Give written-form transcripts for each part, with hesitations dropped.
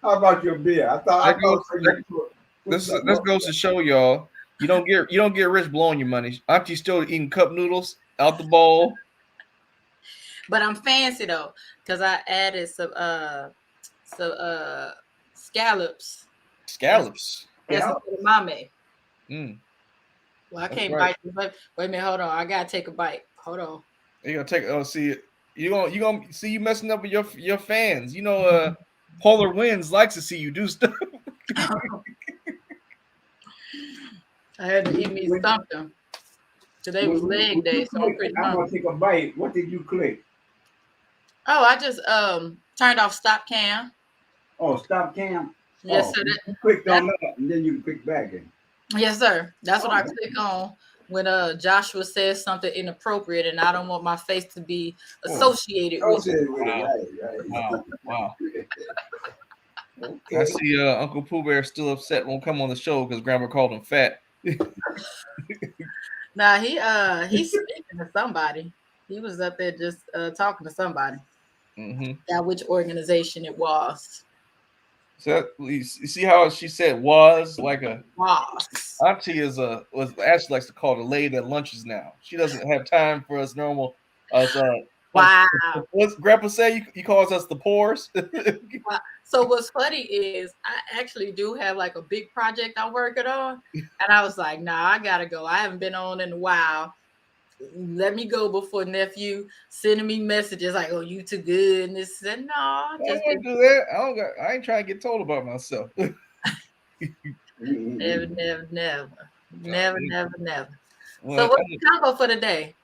How about your beer? I That thought goes. you put something This up goes to show y'all. You don't get rich blowing your money. Auntie still eating cup noodles out the bowl. But I'm fancy though, because I added some scallops. Scallops. That's Yeah. the mame. Mm, Well, I that's can't right. bite this. Wait a minute, hold on. I gotta take a bite. Hold on. You gonna take? Oh, see, you gonna see you messing up with your fans. You know, Polar Winds likes to see you do stuff. I had to eat me When, something. Today was leg when day, you so I'm click, pretty I'm gonna hungry. take a bite. What did you click? Oh, I just turned off stop cam. Oh, stop cam. Yes, Oh, sir. you clicked That on that, and then you can click back in. yes, sir. That's what Oh, I click on when Joshua says something inappropriate, and I don't want my face to be Oh, associated oh, with it. said with it, wow, right. wow. I Okay. see Uncle Pooh Bear still upset won't come on the show because Grandma called him fat. Now he's speaking to somebody. He was up there just talking to somebody. Mm-hmm. Now which organization it was. So you see how she said was like a Was. auntie is a was Ashley likes to call it a lady that lunches now. She doesn't have time for us normal us. Wow. What's Grandpa say? He calls us the pores. Wow. So what's funny is I actually do have like a big project I'm working on, and I was like, nah, I gotta go. I haven't been on in a while. Let me go before nephew sending me messages like, "Oh, you too good," and this and no, I don't just want to do that. I ain't trying to get told about myself. never, never, never, never, never, never. So Well, what's the combo for the day?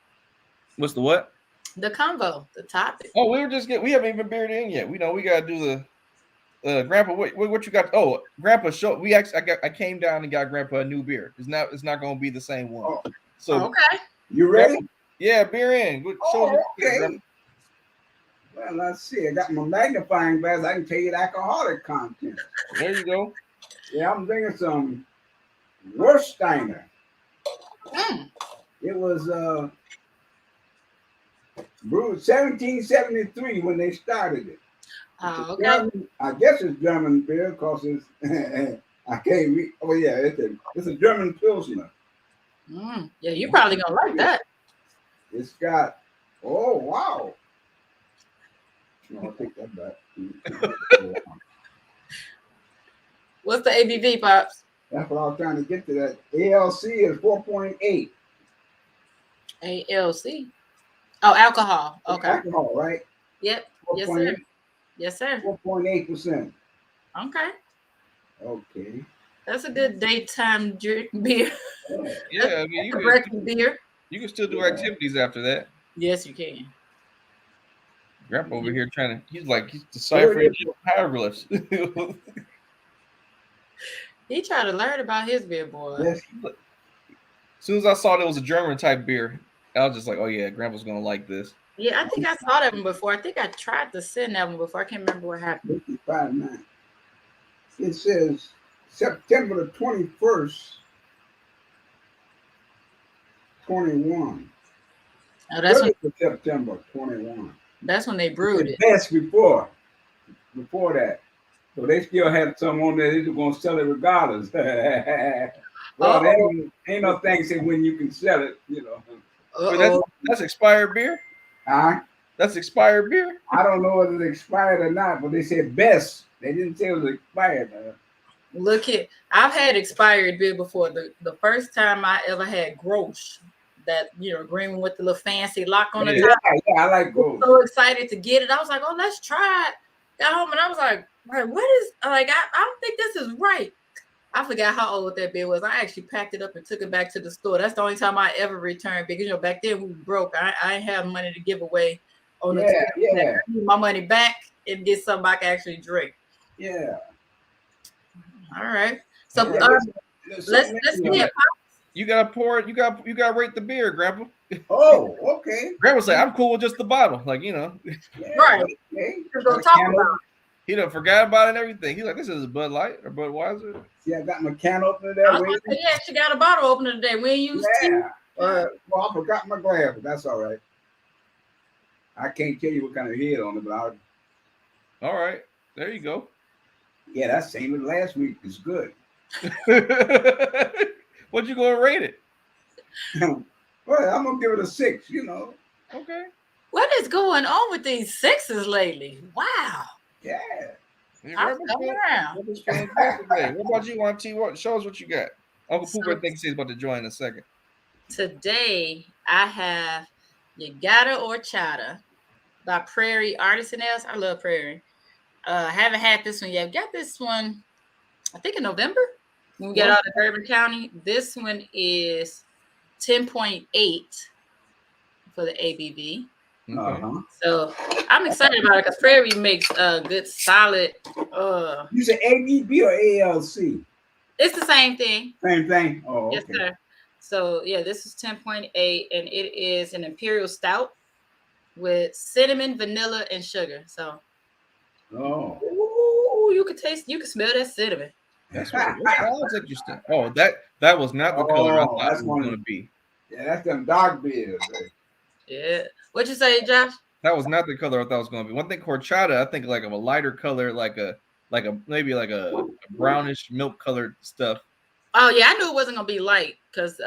what's the what? The combo, the topic. Oh, we haven't even beered in yet. We know we gotta do the Grandpa. What you got? Oh, Grandpa, show we actually I came down and got Grandpa a new beer. It's not gonna be the same one. Oh, So Okay. you Grandpa, ready? yeah, beer in. Show us Oh, what you got, Grandpa. okay. Well, let's see. I got my magnifying glass. I can tell you the alcoholic content. There you go. Yeah, I'm drinking some Wersteiner. Mm. It was brewed 1773 when they started it. It's a Okay. German, I guess it's German beer because it's I can't read. Oh yeah, it's a German Pilsner. Mm. Yeah, you probably gonna like that. It's got oh wow. No, I'll take that back. What's the ABV, pops? That's what I was trying to get to. That ALC is 4.8. ALC. Oh, alcohol. It's Okay. alcohol, right? Yep. Yes, sir. 4.8. Yes, sir. 4.8%. Okay. Okay. That's a good daytime drink beer. Yeah. That's Yeah, I mean a breakfast beer. you can still do Yeah. activities after that. Yes, you can. Grandpa over here trying to. He's Where deciphering it is? hieroglyphs. He tried to learn about his beer, boy. Yes. As soon as I saw that it was a German type beer, I was just like, oh yeah, Grandpa's gonna like this. Yeah, I think I saw that one before. I think I tried to send that one before. I can't remember what happened. 55.9. It says September the 21st, 21. Oh, that's when 30th of September 21. that's when they brewed It's it. best before that. So they still had some on there. They were gonna sell it regardless. Well, there Uh-oh. ain't no thing say when you can sell it, you know. Wait, Uh-oh. that's expired beer. I That's expired beer. I don't know whether it expired or not, but they said best. They didn't say it was expired. Look here. I've had expired beer before. The first time I ever had Grosh, that green one with the little fancy lock on the Yeah, top. yeah, I like I was gold. so excited to get it. I was like, oh, let's try it. Got home and I was like, what is like I don't think this is right. I forgot how old that beer was. I actually packed it up and took it back to the store. That's the only time I ever returned because back then we were broke. I ain't have money to give away on the Yeah, table. yeah, I need my money back and get something I can actually drink. yeah. All right. So All right. There's let's something see in there. it. You gotta pour it. You gotta rate the beer, Grandpa. Oh, okay. Grandpa's like, I'm cool with just the bottle. Like Yeah, Right. okay. We're gonna talk about it. he done forgot about it and everything. He's like, this is Bud Light or Budweiser. See, I got my can opener I there was waiting. gonna say, yeah, she got a bottle opener today. We ain't used tea. Yeah. Well, I forgot my glass, but that's all right. I can't tell you what kind of head on it, but All right, there you go. Yeah, that's same as last week. It's good. What you gonna rate it? Well, I'm gonna give it a 6. Okay. What is going on with these sixes lately? Wow. Yeah. I'm coming around. Rebel's feeling good today. What about you, Auntie? Show us what you got. Uncle Pooper thinks he's about to join in a second. Today I have You Gotta or Chata by Prairie Artisanals. I love Prairie. I haven't had this one yet. Got this one, I think in November. When we get out of Bourbon County. This one is 10.8 for the ABV. Okay. So I'm excited about it because Prairie makes a good solid. You said ABB or ALC? It's the same thing. Same thing. Oh, okay. Yes, sir. So yeah, this is 10.8, and it is an imperial stout with cinnamon, vanilla, and sugar. So, ooh, you can smell that cinnamon. That's what sounds interesting. Oh, that was not the color I thought it was going to be. Yeah, that's them dark beers. Yeah. What you say, Josh? That was not the color I thought it was going to be. One thing, horchata, I think like of a lighter color, like a maybe like a brownish milk colored stuff. Oh yeah, I knew it wasn't gonna be light because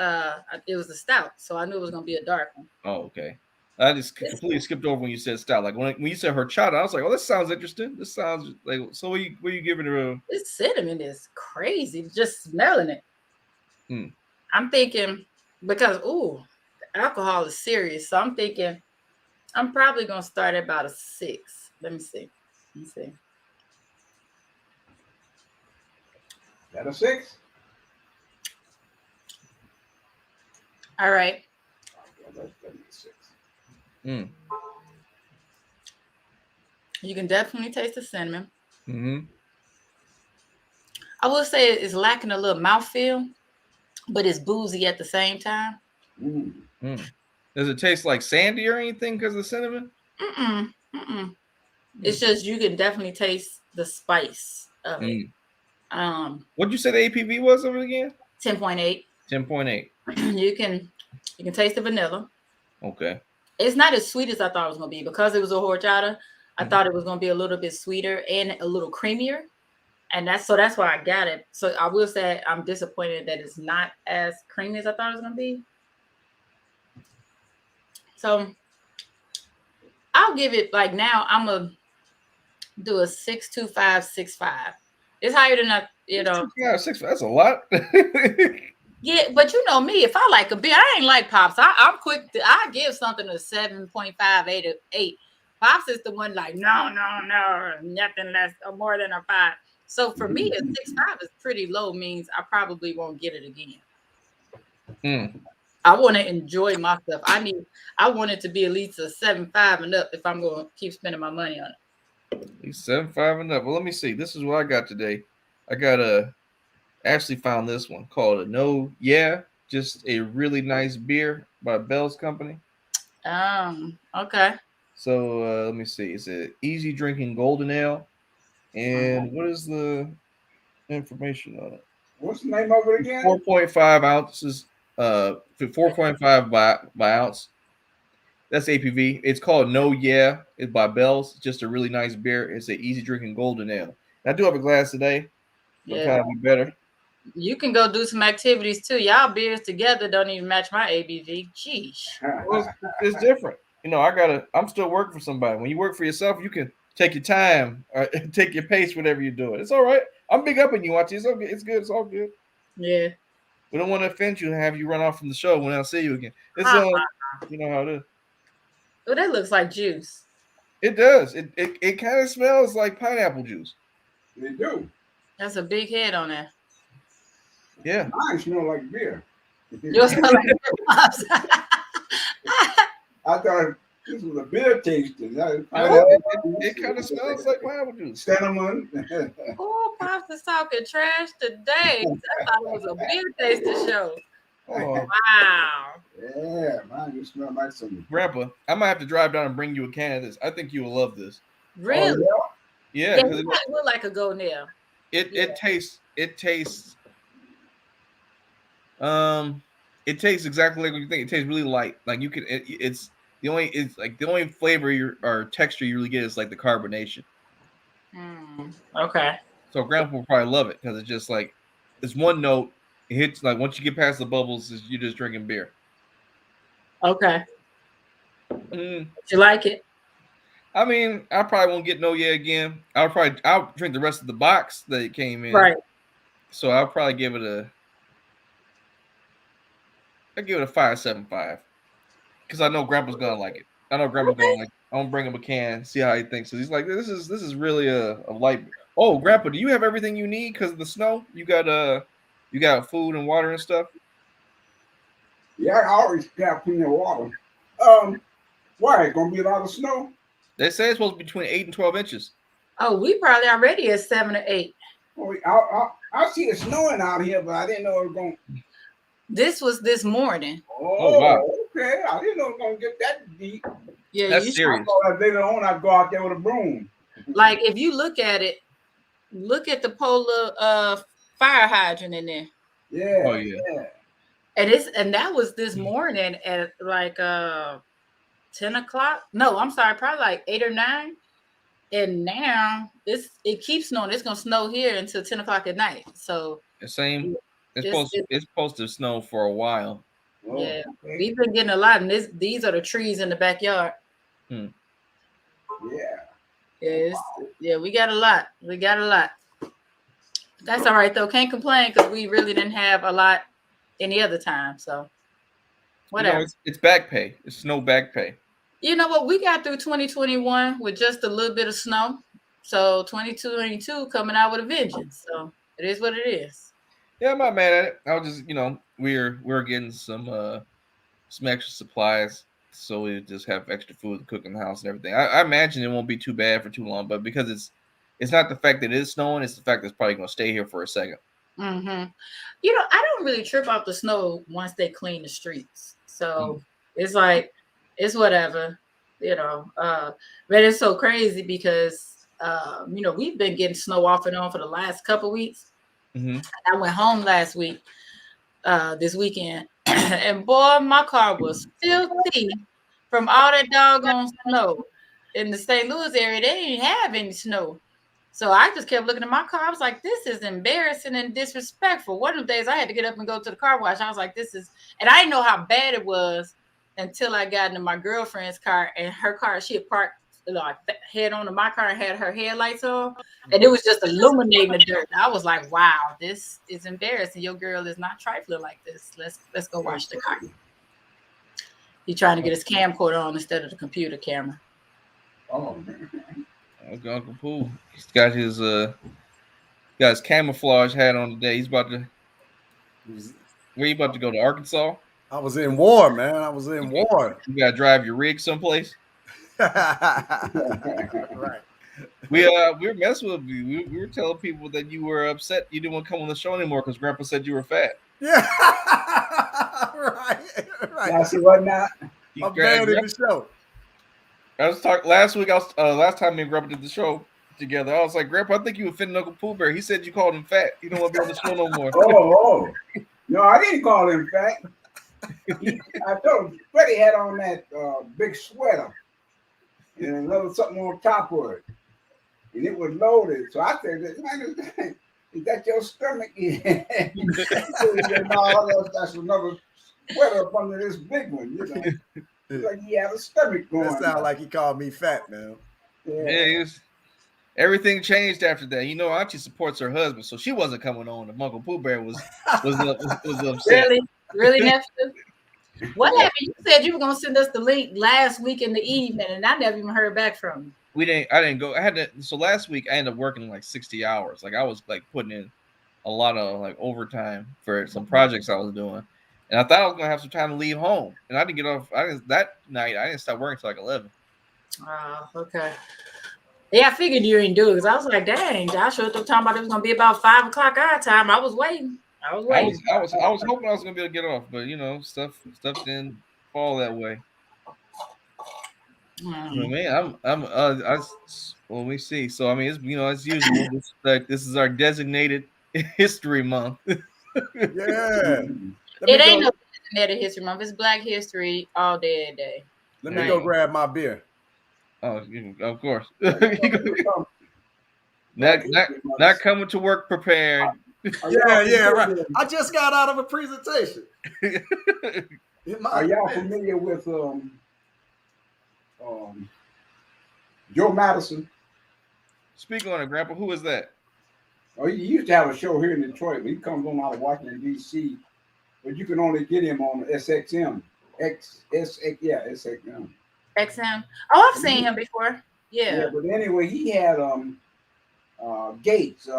it was a stout, so I knew it was gonna be a dark one. Oh, okay. I just completely skipped over when you said stout. Like when you said horchata, I was like, oh, this sounds interesting. This sounds like, so what are you giving it a? This cinnamon is crazy. Just smelling it. I'm thinking because alcohol is serious, so I'm thinking I'm probably gonna start at about a 6. Let me see. That a 6? All right. You can definitely taste the cinnamon. I will say it's lacking a little mouthfeel, but it's boozy at the same time. Does it taste like sandy or anything because of the cinnamon? It's just you can definitely taste the spice of it. What'd you say the APV was of it again? 10.8. 10.8. You can taste the vanilla. Okay. It's not as sweet as I thought it was gonna be because it was a horchata. I thought it was gonna be a little bit sweeter and a little creamier, and that's why I got it. So I will say I'm disappointed that it's not as creamy as I thought it was gonna be. So I'll give it like now. I'm gonna do a 6.2565. It's higher than that, you know. Yeah, 6. That's a lot. Yeah, but you know me, if I like a beer, I ain't like Pops. I'm quick. I give something a 7.5, 8. Pops is the one like, no, nothing less or more than a 5. So for me, a 6.5 is pretty low, means I probably won't get it again. I want to enjoy my stuff. I want it to be at least a 7.5 and up if I'm going to keep spending my money on it. At least 7.5 and up. Well, let me see. This is what I got today. I actually found this one called just a really nice beer by Bell's Company. Okay. So let me see. It's an easy drinking golden ale. And what is the information on it? What's the name of it again? 4.5 ounces. 4.5 by ounce. That's APV. It's called It's by Bell's. It's just a really nice beer. It's an easy drinking golden ale. And I do have a glass today. Yeah. Kind of be better. You can go do some activities too. Y'all beers together don't even match my ABV. Jeez. Well, it's different. You know, I'm still working for somebody. When you work for yourself, you can take your time or take your pace, whatever you're doing. It's all right. I'm big up on you, Auntie. It's okay. It's good. It's all good. Yeah. We don't want to offend you and have you run off from the show when I see you again. It's you know how it is. Oh, that looks like juice. It does. It kind of smells like pineapple juice. They do. That's a big head on there. Yeah. Mine smell like beer. Yours smell like beer. I thought this was a beer tasting. It kind of smells like pineapple juice. Cinnamon. Oh, Pops is talking trash today. I thought it was a beer tasting show. Oh. Wow. Yeah, mine just smell like some. Grandpa, I might have to drive down and bring you a can of this. I think you will love this. Really? Oh, yeah. Yeah, it look like a go nail. It tastes exactly like what you think. It tastes really light. Like you can it's the only flavor or texture you really get is like the carbonation. Okay. So Grandpa will probably love it because it's just like it's one note. It hits like once you get past the bubbles, you're just drinking beer. Okay. Mm. You like it? I mean, I probably won't get no yeah again. I'll drink the rest of the box that it came in. Right. So I'll probably give it a 5.75 because I know Grandpa's gonna like it. I know Grandpa's gonna like it. I'm gonna bring him a can, see how he thinks. So he's like, this is really a light. Oh, Grandpa, do you have everything you need because of the snow? You got food and water and stuff. Yeah, I always got plenty of water. Why? Gonna be a lot of snow? They say it's supposed to be between 8 and 12 inches. Oh, we probably already at 7 or 8. Well, I see it snowing out here, but I didn't know it was going. This was this morning. Oh, wow. Okay. I didn't know it was gonna get that deep. Yeah, That's serious. Later on, I go out there with a broom. Like if you look at it, look at the polar fire hydrant in there. Yeah. Oh yeah. And that was this morning at like 10 o'clock. No, I'm sorry, probably like 8 or 9. And now it keeps snowing. It's gonna snow here until 10 o'clock at night. So The same. It's supposed to snow for a while. Yeah, we've been getting a lot, and these are the trees in the backyard. Hmm. Yeah, we got a lot. That's all right though. Can't complain because we really didn't have a lot any other time. So whatever. You know, it's back pay. It's snow back pay. You know what? We got through 2021 with just a little bit of snow. So 2022 coming out with a vengeance. So it is what it is. Yeah, I'm not mad at it. I was just, we're getting some extra supplies, so we just have extra food to cook in the house and everything. I imagine it won't be too bad for too long, but because it's not the fact that it is snowing, it's the fact that it's probably going to stay here for a second. Mm-hmm. I don't really trip off the snow once they clean the streets. So it's like, it's whatever, but it's so crazy because, we've been getting snow off and on for the last couple of weeks. Mm-hmm. I went home last week, this weekend, and boy, my car was filthy from all that doggone snow. In the St. Louis area, they didn't have any snow. So I just kept looking at my car. I was like, this is embarrassing and disrespectful. One of the days I had to get up and go to the car wash. I was like, and I didn't know how bad it was until I got into my girlfriend's car, and her car, she had parked like head on to my car and had her headlights on, and it was just illuminating the dirt. I was like, wow, this is embarrassing. Your girl is not trifling like this. Let's go wash the car. He's trying to get his camcorder on instead of the computer camera. Oh man. Uncle Pooh. He's got his camouflage hat on today. He's about to. Where you about to go to Arkansas? I was in war, man. I was in war. You gotta drive your rig someplace. Right. We were messing with you. We were telling people that you were upset you didn't want to come on the show anymore because Grandpa said you were fat. Yeah. Right. I see what now. I'm bad in the show. I was talking last week. Last time me and Grandpa did the show together. I was like, Grandpa, I think you offended Uncle Pooh Bear. He said you called him fat. You don't want to be on the show no more. Oh. No, I didn't call him fat. I told him Freddie had on that big sweater and another something on top of it, and it was loaded. So I said, man, is that your stomach? No, that's another sweater up under this big one. Like he had a stomach going. That sounds like he called me fat, man. Yeah, everything changed after that. Auntie supports her husband, so she wasn't coming on. And Uncle Pooh Bear was upset. Really, nephew? What happened? You said you were gonna send us the link last week in the evening, and I never even heard back from you. I didn't go. I had to. So last week I ended up working like 60 hours. Like I was like putting in a lot of like overtime for some projects I was doing, and I thought I was gonna have some time to leave home. And I didn't get off. That night I didn't start working till like 11. Oh, okay. Yeah, I figured you didn't do it because I was like, dang, Joshua was talking about it was gonna be about 5 o'clock our time. I was waiting. I was hoping I was gonna be able to get off, but stuff didn't fall that way. Man, let me see. So I mean, it's as usual. This is our designated history month. Yeah, it ain't no designated history month. It's Black History all day, a day. Let me go grab my beer. Oh, of course. Not coming to work prepared. Yeah, right. I just got out of a presentation. Are y'all familiar with Joe Madison? Speak on it, Grandpa. Who is that? Oh, he used to have a show here in Detroit, but he comes on out of Washington D.C. But you can only get him on SXM. SXM. XM. Oh, I've seen him before. Yeah, Yeah. but anyway, he had Gates.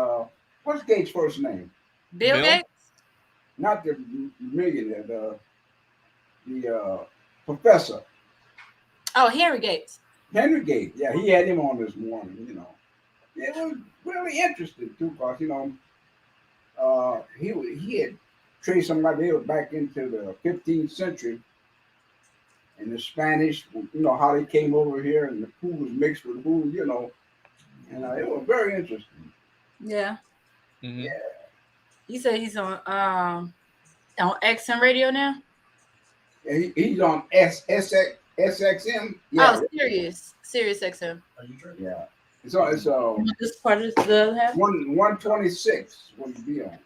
What's Gates' first name? Bill Gates? Not the millionaire, the professor. Oh, Henry Gates. Henry Gates. Yeah, he had him on this morning, you know. It was really interesting too, because he had traced some idea back into the 15th century and the Spanish, how they came over here and the food was mixed with food, and it was very interesting. Yeah. Mm-hmm. Yeah. You said he's on XM radio now? And he's on SXM. Yeah. Oh, Sirius XM. Yeah. It's This part of the other half? 126 would be on.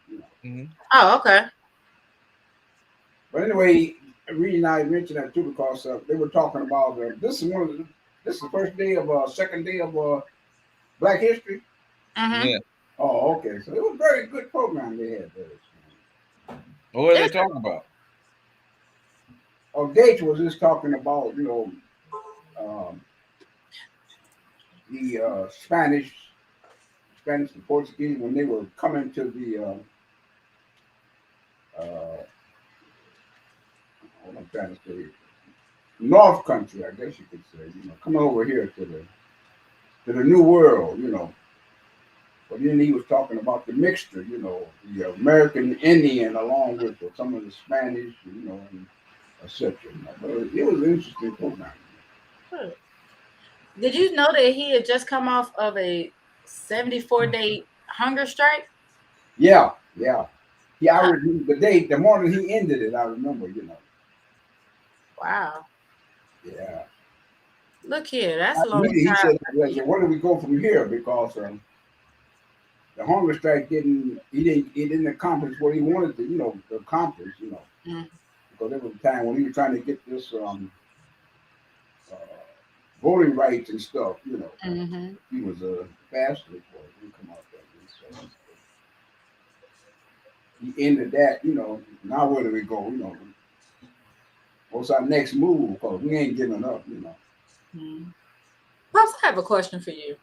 Mm-hmm. Oh, okay. But anyway, the reason I mentioned that too because they were talking about this is the first day of second day of Black History. Mm-hmm. Yeah. Oh, okay. So it was a very good program they had there. What are they talking about? Gates was just talking about the Spanish and Portuguese when they were coming to the what I'm trying to say, North Country, I guess you could say, coming over here to the New World, But then he was talking about the mixture, the American Indian along with some of the Spanish, and etc. But it was an interesting program. Did you know that he had just come off of a 74-day hunger strike? Yeah. I remember the morning he ended it, I remember, Wow. Yeah. Look here, that's a long time. He said, where do we go from here? Because the hunger strike didn't accomplish what he wanted to, accomplish, Mm. Because there was a time when he was trying to get this voting rights and stuff, Mm-hmm. He was a bastard for it. He come out there. So he ended that, now where do we go, What's our next move? Because we ain't giving up, Mm-hmm. Pops, I have a question for you.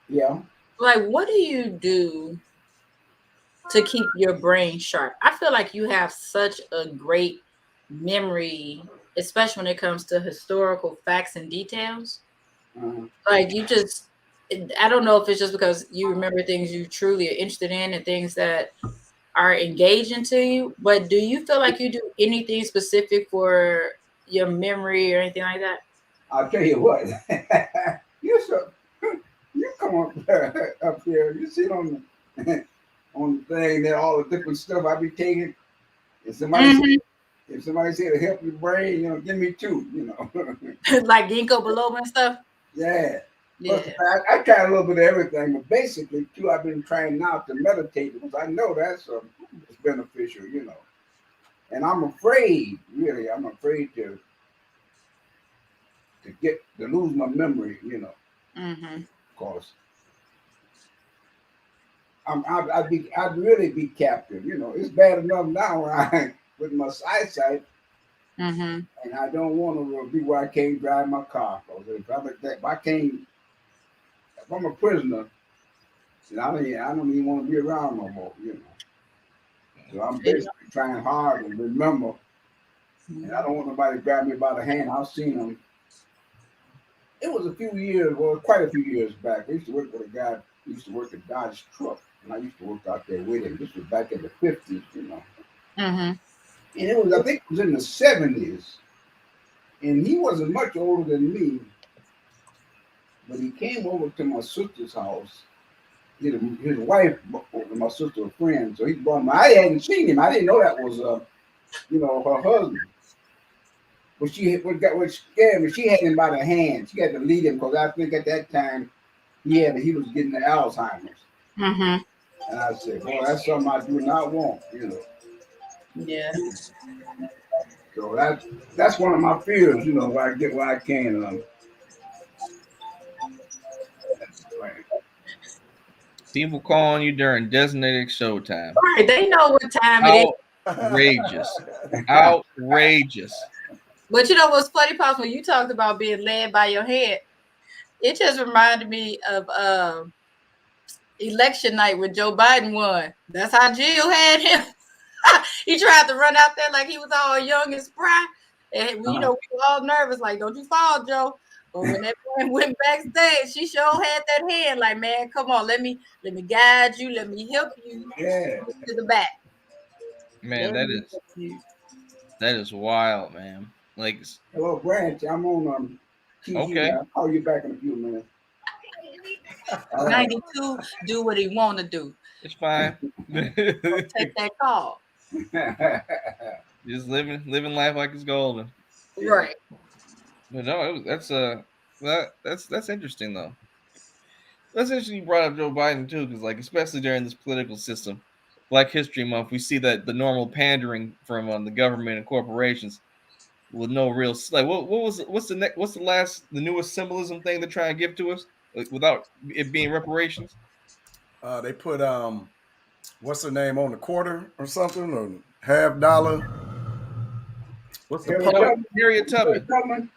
Yeah. Like, what do you do to keep your brain sharp? I feel like you have such a great memory, especially when it comes to historical facts and details. Like I don't know if it's just because you remember things you truly are interested in and things that are engaging to you, but do you feel like you do anything specific for your memory or anything like that? I'll tell you what, you come up here, you sit on the on the thing that all the different stuff I be taking. If somebody say to help your brain, give me two, Like ginkgo biloba and stuff. Yeah. Yeah. I try a little bit of everything, but basically too, I've been trying now to meditate because I know that's it's beneficial, And I'm afraid, really, to lose my memory, Mm-hmm. Because I'd really be captive, It's bad enough now where with my eyesight, Mm-hmm. and I don't want to be where I can't drive my car. Because if I'm a prisoner, then I don't even want to be around no more, So I'm basically trying hard to remember, and I don't want nobody to grab me by the hand. I've seen them. It was quite a few years back. I used to work with a guy who used to work at Dodge Truck, and I used to work out there with him. This was back in the 50s, Mm-hmm. And I think it was in the 70s. And he wasn't much older than me, but he came over to my sister's house. His wife and my sister were friends, so he brought him. I hadn't seen him. I didn't know that was, her husband. But what scared me, she had him by the hand. She had to lead him because I think at that time he was getting the Alzheimer's. Mm-hmm. And I said, boy, that's something I do not want, you know. Yeah. So that's one of my fears, you know, where I get what I can. Right. People calling you during designated showtime. Right. They know what time it is. Outrageous. Outrageous. But you know what's funny, Pops, when you talked about being led by your head, it just reminded me of election night when Joe Biden won. That's how Jill had him. He tried to run out there like he was all young and spry. And we were all nervous, like, don't you fall, Joe. But when that man went backstage, she sure had that hand, like, man, come on, let me guide you, let me help you to the back. Man, that is wild, man. Like, hello, Branch. I'm on TV. Okay. I'll call you back in a few minutes. 92, do what he want to do. It's fine. Take that call. Just living life like it's golden. Right. But no, that's interesting though. That's interesting you brought up Joe Biden too, because like especially during this political system, Black History Month, we see that the normal pandering from the government and corporations with no real like what's the newest symbolism thing they're trying to give to us like, without it being reparations. They put what's her name on the quarter or something or $50. What's the poet? Harriet Tubman.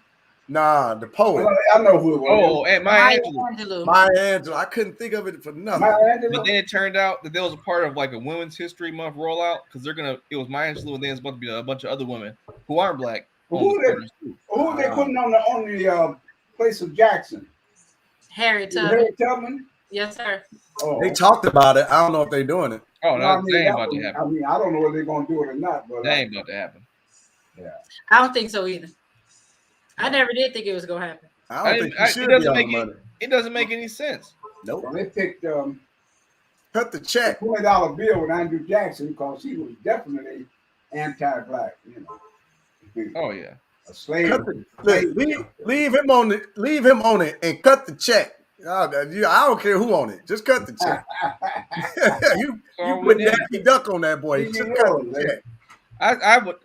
Nah, the poet. I know who it was. Oh, and Maya Angelou. Maya Angelou. I couldn't think of it for nothing. But then it turned out that there was a part of like a Women's History Month rollout because it was Maya Angelou and then it's about to be a bunch of other women who aren't Black. Who they putting on the place of Jackson? Harriet Tubman. Harriet Tubman? Yes, sir. Oh. They talked about it. I don't know if they're doing it. Oh, no, that ain't about to happen. I mean, I don't know whether they're going to do it or not. But that ain't about to happen. Yeah. I don't think so either. I never did think it was going to happen. I don't think it should be on the money. It doesn't make any sense. Nope. Well, they picked cut the check. $20 bill with Andrew Jackson because he was definitely anti-Black. You know. Oh yeah. A slave. Leave him on it and cut the check. I don't care who on it. Just cut the check. you put Daffy Duck on that boy. Just cut the check.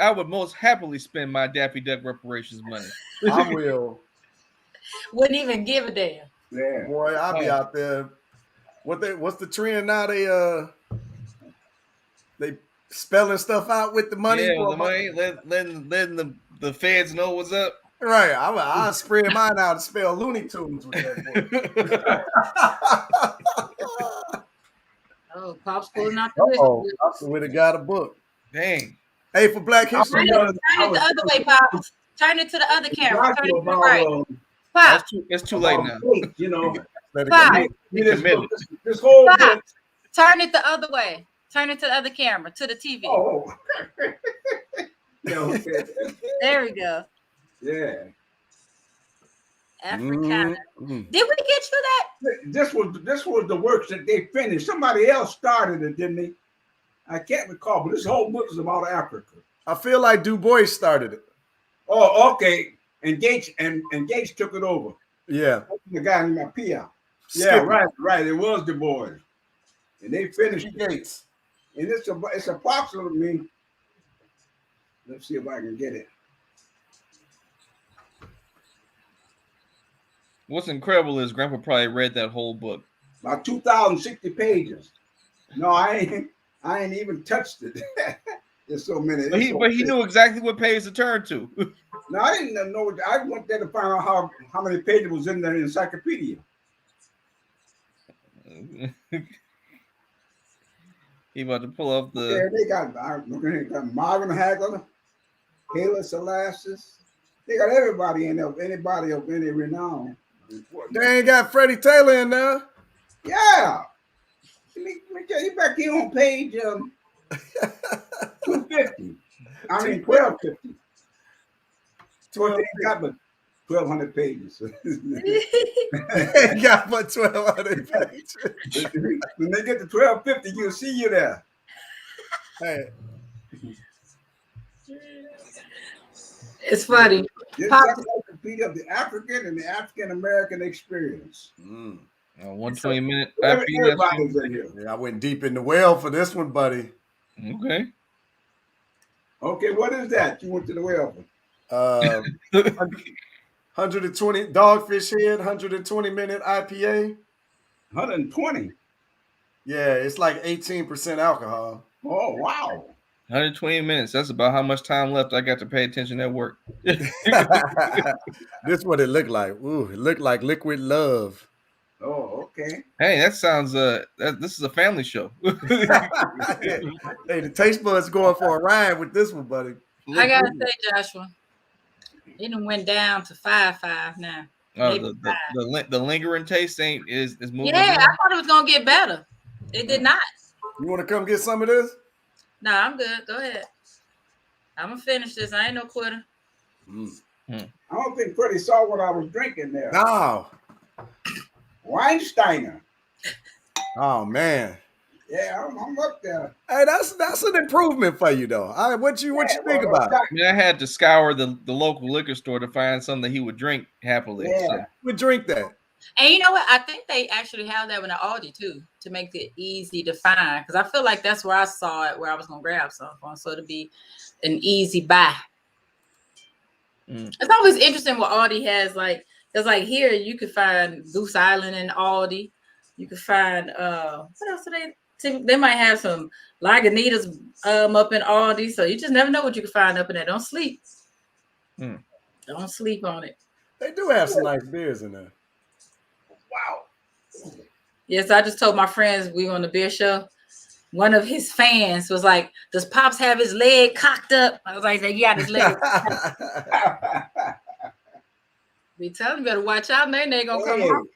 I would most happily spend my Daffy Duck reparations money. I will. Wouldn't even give a damn. Yeah. Boy, I'll be out there. What's the trend now? They spelling stuff out with the money. Yeah, the money. Letting the feds know what's up. Right. I'll spread mine out and spell Looney Tunes with that boy. Oh, Pop's pulling out the list. I would have got a book. Dang. Hey, for Black History Month. Turn it the other way, Pop. Turn it to the other camera. Turn it to the right. Pop. It's too late now. You know. Pop. This whole Pop. Turn it the other way. Turn it to the other camera, to the TV. Oh. There we go. Yeah. Africana. Mm-hmm. Did we get you that? This was the works that they finished. Somebody else started it, didn't they? I can't recall, but this whole book is about Africa. I feel like Du Bois started it. Oh, okay. And Gates took it over. Yeah. The guy in my Pia. Yeah, right. It was Du Bois. And they finished Gates. And it's approximately, let's see if I can get it. What's incredible is Grandpa probably read that whole book. About 2,060 pages. No, I ain't even touched it. There's so many. But he knew exactly what page to turn to. No, I didn't know. I went there to find out how many pages was in the encyclopedia. He about to pull up the. Yeah, they got Marvin Hagler, Haile Selassie. They got everybody in there. Anybody of any renown. They ain't got Freddie Taylor in there. Yeah. Let me tell you back here on page 250. I mean 1250. So they got but 1,200 pages. They got but 1,200 pages. When they get to 1,250, you'll see you there. Hey. It's funny. This is encyclopedia of the African and the African American experience. 120-minute IP. Everybody's in here. Yeah, I went deep in the well for this one, buddy. Okay. Okay, what is that? You went to the well for? 120 Dogfish Head, 120-minute IPA. 120. Yeah, it's like 18% alcohol. Oh, wow. 120 minutes. That's about how much time left I got to pay attention at work. This is what it looked like. Ooh, it looked like liquid love. Oh, okay. Hey, that sounds this is a family show. Hey, the taste buds going for a ride with this one, buddy. I gotta say, Joshua, it done went down to 5.5 now. The lingering taste is moving. Yeah, I thought it was gonna get better. It did not. You want to come get some of this? No, I'm good. Go ahead. I'm gonna finish this. I ain't no quitter. I don't think Freddie saw what I was drinking there. No. Weinsteiner. Oh man. Yeah, I'm up there. Hey, that's an improvement for you though. What you think about it? I mean, I had to scour the local liquor store to find something he would drink happily. Yeah. So. Would drink that. And you know what? I think they actually have that with an Aldi too, to make it easy to find. Because I feel like that's where I saw it, where I was gonna grab something, so it'll be an easy buy. It's always interesting what Aldi has. Like, it's like here you could find Goose Island in Aldi. You could find what else do they might have some Lagunitas up in Aldi. So you just never know what you can find up in there. Don't sleep. Don't sleep on it. They do have some nice beers in there. Wow. Yes, I just told my friends we were on the beer show. One of his fans was like, "Does Pops have his leg cocked up?" I was like, "Yeah, his leg." We tell them, better watch out, man. They gonna come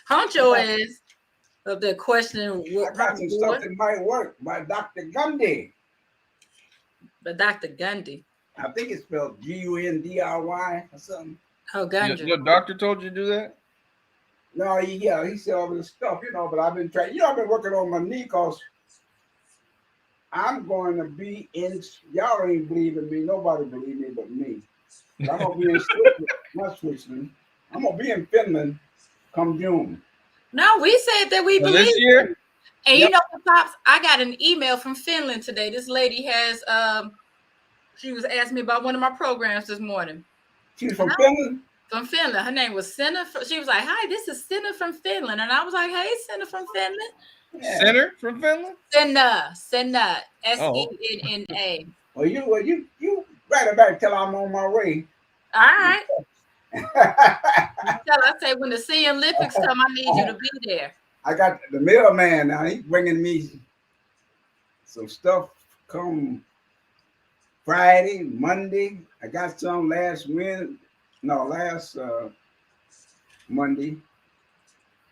haunt your ass up there questioning what. I got some stuff that might work by Dr. Gundy. But Dr. Gundy. I think it's spelled Gundy or something. Oh, Gundy. Your doctor told you to do that? No, he said all this stuff, but I've been trying. I've been working on my knee because I'm going to be in. Y'all ain't believing me. Nobody believe me but me. I'm gonna be in Switzerland. I'm gonna be in Finland come June. No, we said that we believe this year. And you know what, Pops? I got an email from Finland today. This lady has she was asking me about one of my programs this morning. She's from Finland? From Finland. Her name was Senna. She was like, "Hi, this is Senna from Finland." And I was like, "Hey, Senna from Finland." Yeah. Senna from Finland? Senna. Senna. S-E-N-N-A. Well, you better back till I'm on my way. All right. I say when the Sea Olympics come, I need you to be there. I got the mailman now. He's bringing me some stuff come Friday, Monday. I got some last Monday.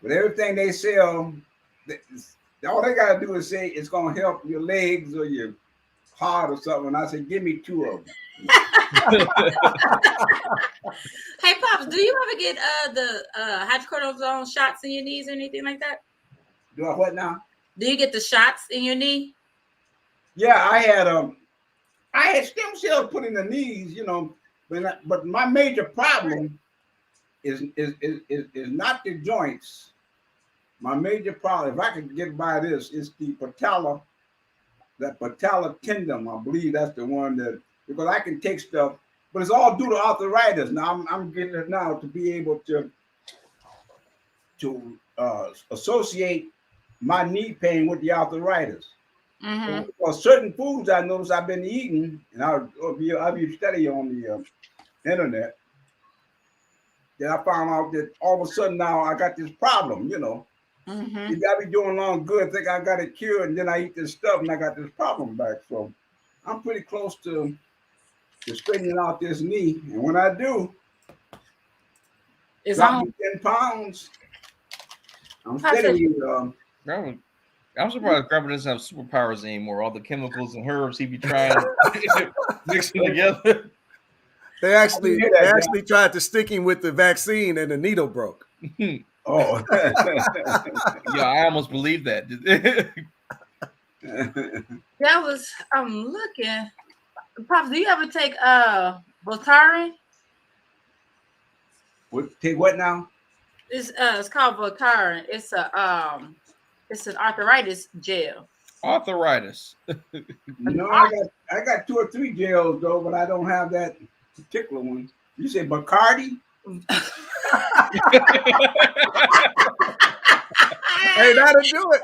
But everything they sell, all they got to do is say it's going to help your legs or your heart or something. And I said, give me 2 of them. Hey, Pops, do you ever get the hydrocortisone shots in your knees or anything like that? Do I what now? Do you get the shots in your knee? Yeah, I had stem cells put in the knees, but my major problem is not the joints. My major problem, if I could get by this, is the patella tendon. I believe that's the one that, because I can take stuff, but it's all due to arthritis. Now I'm getting it now to be able to associate my knee pain with the arthritis. Mm-hmm. Well, certain foods I notice I've been eating, and I'll be studying on the internet. Then I found out that all of a sudden now I got this problem, Mm-hmm. You gotta be doing long good, think I got it cured, and then I eat this stuff and I got this problem back. So I'm pretty close to straightening out this knee. And when I do, It's drop on. me 10 pounds. I'm steady. I'm surprised Grandpa doesn't have superpowers anymore. All the chemicals and herbs he be trying mixing together. They actually tried to stick him with the vaccine and the needle broke. Oh. Yeah, I almost believe that. I'm looking. Pops, do you ever take Voltaren? Take what now? It's called Voltaren. It's an arthritis gel. Arthritis. No, I got 2 or 3 gels though, but I don't have that particular one. You say Bacardi? Hey, that'll do it.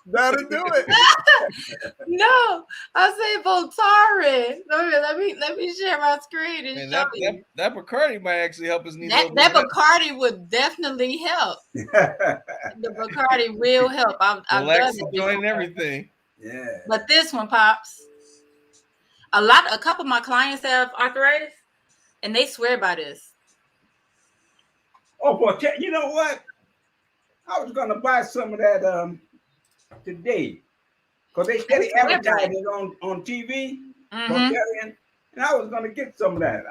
That'll do it. No, I say Voltaren. Let me share my screen and Man, show you. that Bacardi might actually help his knee. That Bacardi would definitely help. The Bacardi will help. I've done Relax it the joint and before. everything. Yeah. But this one, Pops, a couple of my clients have arthritis, and they swear by this. Oh, boy, you know what? I was gonna buy some of that today, because they steady advertising it on TV, and I was gonna get some of that.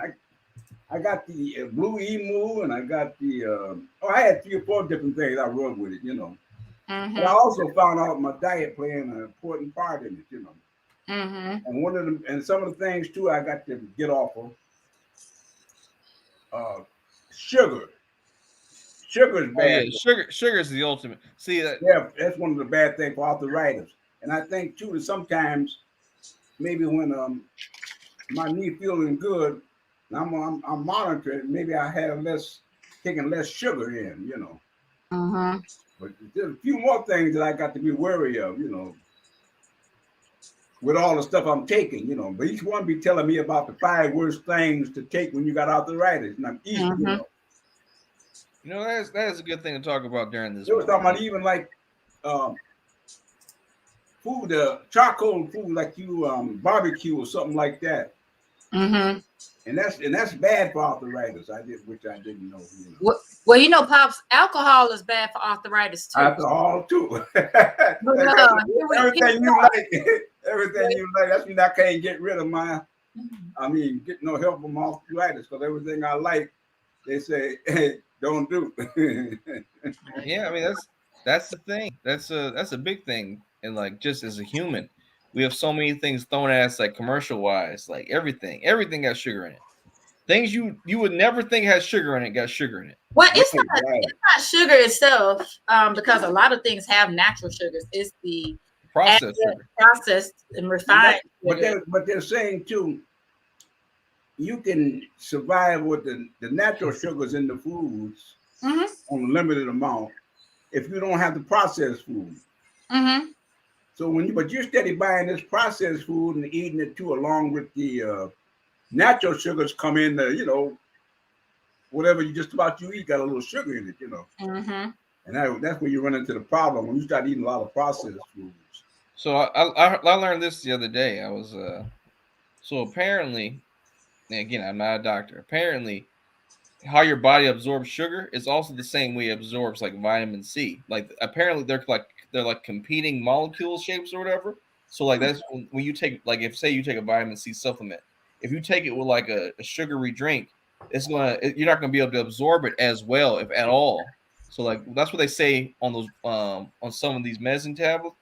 I got the Blue Emu, and I got the I had 3 or 4 different things I run with it, you know. But I also found out my diet playing an important part in it, you know. And one of them, and some of the things too, I got to get off of sugar. Sugar is bad. Oh, yeah, sugar is the ultimate. See that? Yeah, that's one of the bad things for arthritis. And I think too that sometimes maybe when my knee feeling good, and I'm monitoring, maybe I have taking less sugar in, you know. But there's a few more things that I got to be wary of, you know, with all the stuff I'm taking, you know. But each one be telling me about the 5 worst things to take when you got arthritis, and I'm easy, you know. You know, that is a good thing to talk about during this. They was talking about even like food, charcoal food, like you barbecue or something like that. And that's bad for arthritis. Which I didn't know. You know. Well, you know, Pops, alcohol is bad for arthritis too. Alcohol too. Everything you like, everything you like. That's when I can't get rid of get no help from arthritis, because everything I like, they say, hey, don't do. Yeah, I mean that's the thing. That's a big thing. And like, just as a human, we have so many things thrown at us, like commercial wise, like everything got sugar in it. Things you would never think has sugar in it got sugar in it. Well, it's not sugar itself, because a lot of things have natural sugars. It's the processed and refined. But they're saying too, you can survive with the natural sugars in the foods on a limited amount if you don't have the processed food. So but you're steady buying this processed food and eating it too, along with the natural sugars come in, you know, whatever you eat got a little sugar in it, you know. And that's where you run into the problem when you start eating a lot of processed foods. So I learned this the other day. I was so apparently, and again, I'm not a doctor. Apparently, how your body absorbs sugar is also the same way it absorbs like vitamin C. Like apparently they're like competing molecule shapes or whatever. So like that's when you take, like, if say you take a vitamin C supplement, if you take it with like a sugary drink, you're not gonna be able to absorb it as well, if at all. So like that's what they say on those on some of these medicine capsule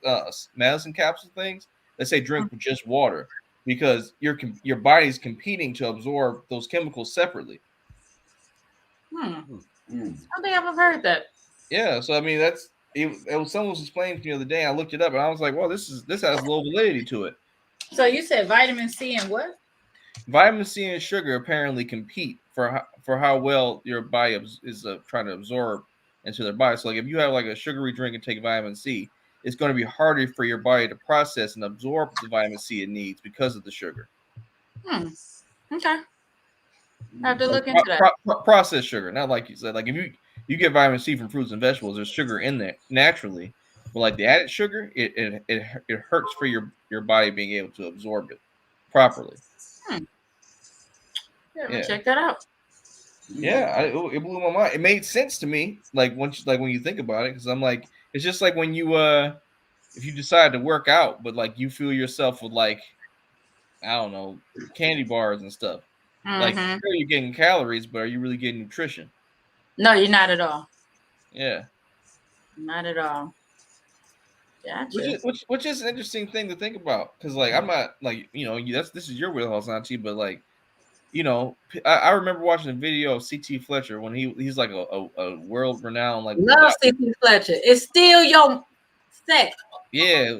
things. They say drink with just water, because your body's competing to absorb those chemicals separately. I don't think I've ever heard that. Yeah, so I mean someone was explaining to me the other day. I looked it up and I was like, well, this has low validity to it. So you said vitamin C and what? Vitamin C and sugar apparently compete for how well your body is trying to absorb into their body. So like if you have like a sugary drink and take vitamin C, it's going to be harder for your body to process and absorb the vitamin C it needs because of the sugar. Okay. I have to look into that. Processed sugar, not like you said. Like if you get vitamin C from fruits and vegetables, there's sugar in there naturally. But like the added sugar, it hurts for your body being able to absorb it properly. Yeah, check that out. Yeah, it blew my mind. It made sense to me, like when you think about it, because I'm like, it's just like when you if you decide to work out, but like you feel yourself with like, I don't know, candy bars and stuff. Like sure, you're getting calories, but are you really getting nutrition? No, you're not at all. Yeah, not at all. Gotcha. Which is an interesting thing to think about, because like I'm not like, you know, this is your wheelhouse, not you, but like you know, I remember watching a video of CT Fletcher when he's like a world renowned like Love CT Fletcher. It's still your sex. yeah,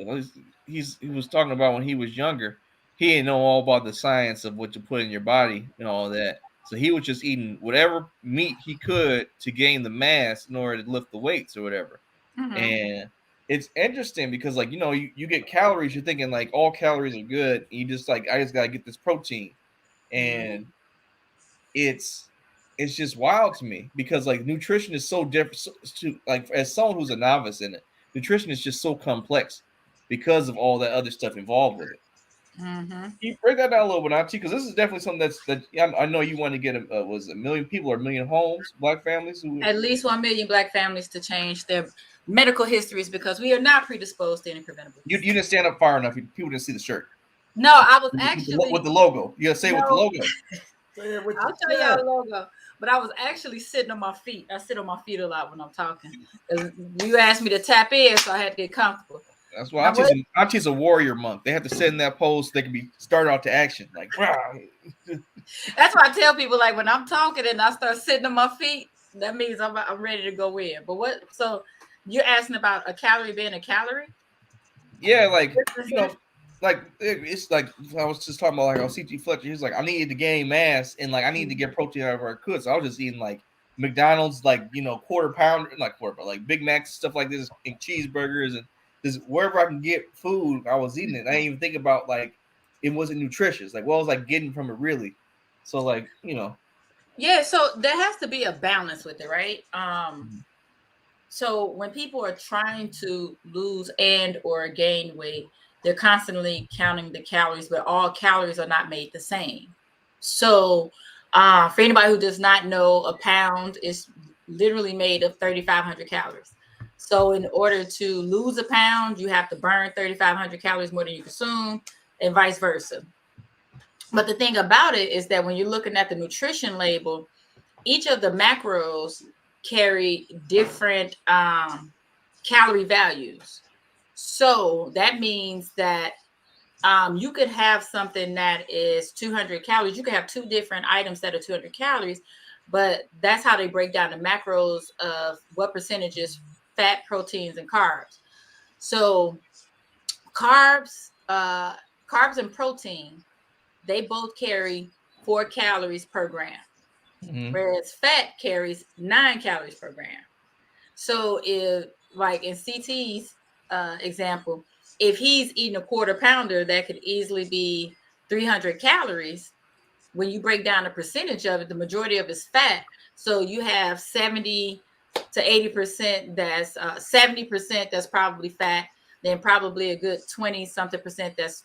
he was talking about when he was younger. He didn't know all about the science of what to put in your body and all that. So he was just eating whatever meat he could to gain the mass in order to lift the weights or whatever. Mm-hmm. And it's interesting because like you get calories, you're thinking like all calories are good. And you just like I just gotta get this protein. And it's just wild to me because like nutrition is so different like as someone who's a novice in it, nutrition is just so complex because of all that other stuff involved with it. Mm-hmm. Can you break that down a little bit, Auntie? Because this is definitely something I know you want to get was a million people or a million homes, black families who at least 1 million black families to change their medical histories because we are not predisposed to any preventable. You didn't stand up far enough. People didn't see the shirt. No, I was actually with the logo. You gotta say with the logo. I'll show y'all the logo. But I was actually sitting on my feet. I sit on my feet a lot when I'm talking. You asked me to tap in, so I had to get comfortable. That's why Auntie's a warrior monk. They have to sit in that pose so they can be started out to action. Like, that's why I tell people, like, when I'm talking and I start sitting on my feet, that means I'm ready to go in. But what? So you're asking about a calorie being a calorie? Yeah, like like it's like I was just talking about like on CT Fletcher. He's like, I needed to gain mass and like I needed to get protein out of I could. So I was just eating like McDonald's, like quarter pounder, not quarter, but like Big Macs, stuff like this, and cheeseburgers, and just wherever I can get food, I was eating it. I didn't even think about like it wasn't nutritious. Like what was I getting from it really? So like yeah. So there has to be a balance with it, right? So when people are trying to lose and or gain weight, they're constantly counting the calories, but all calories are not made the same. So for anybody who does not know, a pound is literally made of 3,500 calories. So in order to lose a pound, you have to burn 3,500 calories more than you consume, and vice versa. But the thing about it is that when you're looking at the nutrition label, each of the macros carry different calorie values. So that means that you could have something that is 200 calories. You could have two different items that are 200 calories, but that's how they break down the macros of what percentage is fat, proteins, and carbs. So carbs and protein, they both carry 4 calories per gram. Mm-hmm. Whereas fat carries 9 calories per gram. So if, like in CT's example, if he's eating a quarter pounder, that could easily be 300 calories. When you break down the percentage of it, the majority of it's fat. So you have 70 to 80% that's 70% that's probably fat, then probably a good 20 something percent that's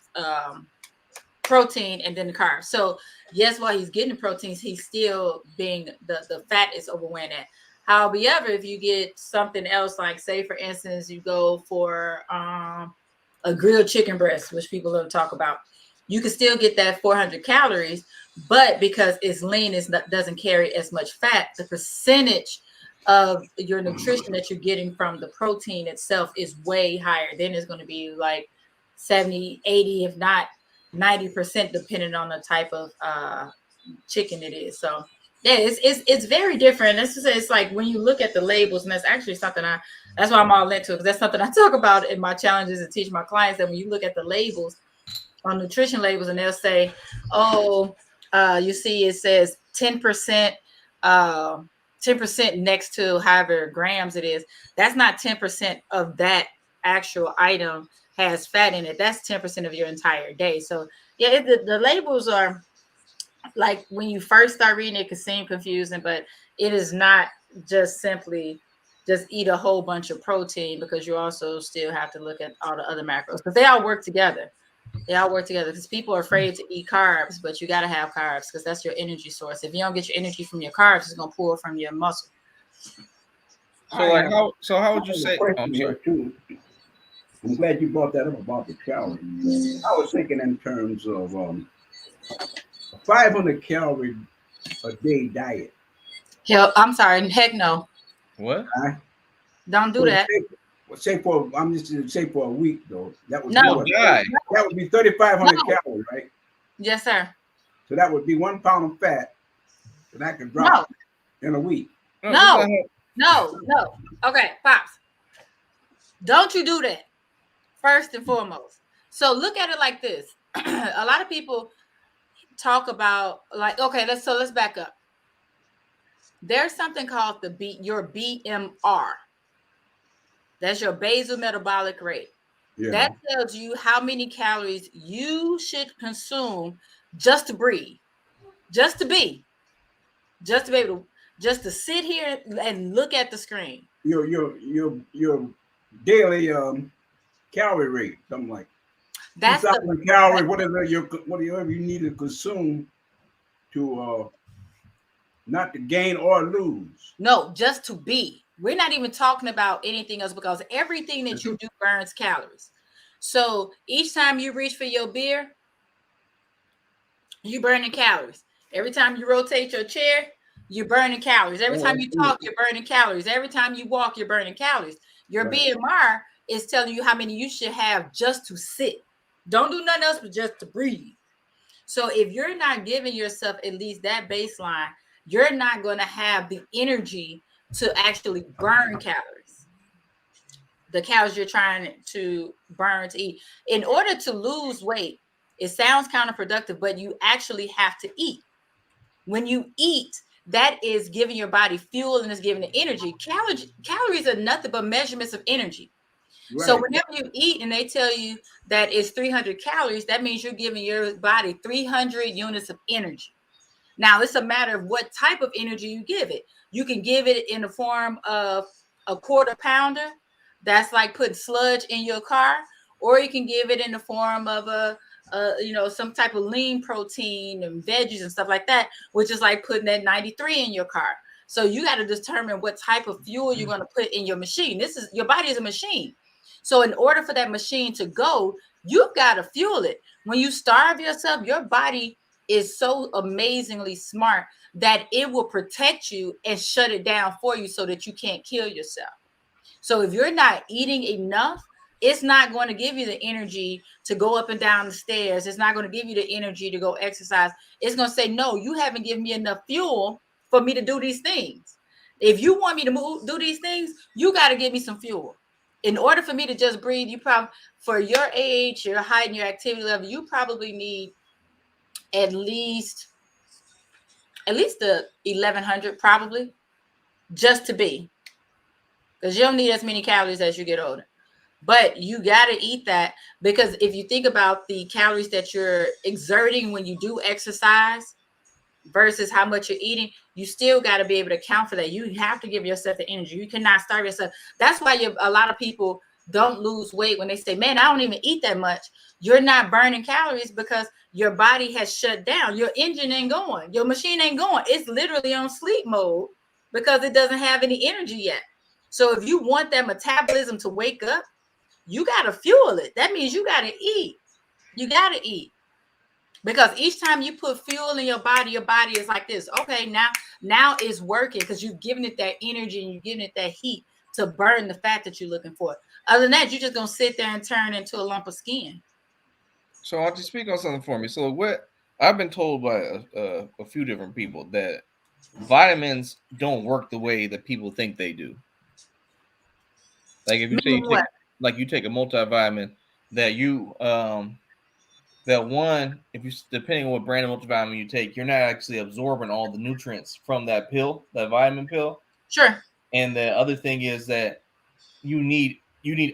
protein, and then the carbs. So yes, while he's getting the proteins, he's still being the fat is overweighing that. However, if you get something else, like say for instance, you go for a grilled chicken breast, which people don't talk about, you can still get that 400 calories, but because it's lean, it doesn't carry as much fat. The percentage of your nutrition that you're getting from the protein itself is way higher. Then it's going to be like 70, 80, if not 90%, depending on the type of chicken it is. So yeah, it's very different. It's like when you look at the labels, and that's actually something that's why I'm all into it, because that's something I talk about in my challenges and teach my clients, that when you look at the labels on nutrition labels, and they'll say, you see it says 10%, 10% next to however grams it is. That's not 10% of that actual item has fat in it. That's 10% of your entire day. So yeah, the labels are, like, when you first start reading it can seem confusing, but it is not just simply just eat a whole bunch of protein, because you also still have to look at all the other macros, because they all work together. Because people are afraid to eat carbs, but you got to have carbs because that's your energy source. If you don't get your energy from your carbs, it's going to pull from your muscle. So how would you say? I'm sorry. I'm glad you brought that up about the calories. I was thinking in terms of 500 calorie a day diet. Hell, I'm sorry. Heck no. What? Don't do that. I'm just going to say for a week though. That would no. That would be 3,500 calories, right? Yes, sir. So that would be 1 pound of fat that I can drop in a week. No. Okay, Pops. Don't you do that, first and foremost. So look at it like this. A lot of people talk about like, okay, let's back up. There's something called your BMR. That's your basal metabolic rate. Yeah. That tells you how many calories you should consume just to breathe, just to be able to, just to sit here and look at the screen. Your daily calorie rate, something like that's 2,000 calories. Whatever you need to consume to not to gain or lose. No, just to be. We're not even talking about anything else because everything that you do burns calories. So each time you reach for your beer, you burning calories. Every time you rotate your chair, you're burning calories. Every time you talk, you're burning calories. Every time you walk, you're burning calories. Your BMR is telling you how many you should have just to sit. Don't do nothing else but just to breathe. So if you're not giving yourself at least that baseline, you're not going to have the energy to actually burn calories. The calories you're trying to burn to eat. In order to lose weight, it sounds counterproductive, but you actually have to eat. When you eat, that is giving your body fuel and is giving it energy. Calories are nothing but measurements of energy. Right. So whenever you eat and they tell you that it's 300 calories, that means you're giving your body 300 units of energy. Now, it's a matter of what type of energy you give it. You can give it in the form of a quarter pounder. That's like putting sludge in your car. Or you can give it in the form of some type of lean protein and veggies and stuff like that, which is like putting that 93 in your car. So you got to determine what type of fuel you're going to put in your machine. Your body is a machine. So in order for that machine to go, you've got to fuel it. When you starve yourself, your body is so amazingly smart that it will protect you and shut it down for you so that you can't kill yourself. So if you're not eating enough, it's not going to give you the energy to go up and down the stairs. It's not going to give you the energy to go exercise. It's going to say, no, you haven't given me enough fuel for me to do these things. If you want me to do these things, you got to give me some fuel. In order for me to just breathe, you probably, for your age, your height, and your activity level, you probably need at least the 1,100 probably just to be, because you don't need as many calories as you get older. But you got to eat that, because if you think about the calories that you're exerting when you do exercise versus how much you're eating, you still got to be able to account for that. You have to give yourself the energy. You cannot starve yourself. That's why a lot of people don't lose weight when they say, man, I don't even eat that much. You're not burning calories because your body has shut down. Your engine ain't going. Your machine ain't going. It's literally on sleep mode because it doesn't have any energy yet. So if you want that metabolism to wake up, you got to fuel it. That means you got to eat. You got to eat. Because each time you put fuel in your body is like this. Okay, now it's working because you've given it that energy and you've given it that heat to burn the fat that you're looking for. Other than that, you're just going to sit there and turn into a lump of skin. So I'll just speak on something for me. So what I've been told by a few different people that vitamins don't work the way that people think they do. Like if you you take a multivitamin that if you depending on what brand of multivitamin you take, you're not actually absorbing all the nutrients from that pill, that vitamin pill. Sure. And the other thing is that you need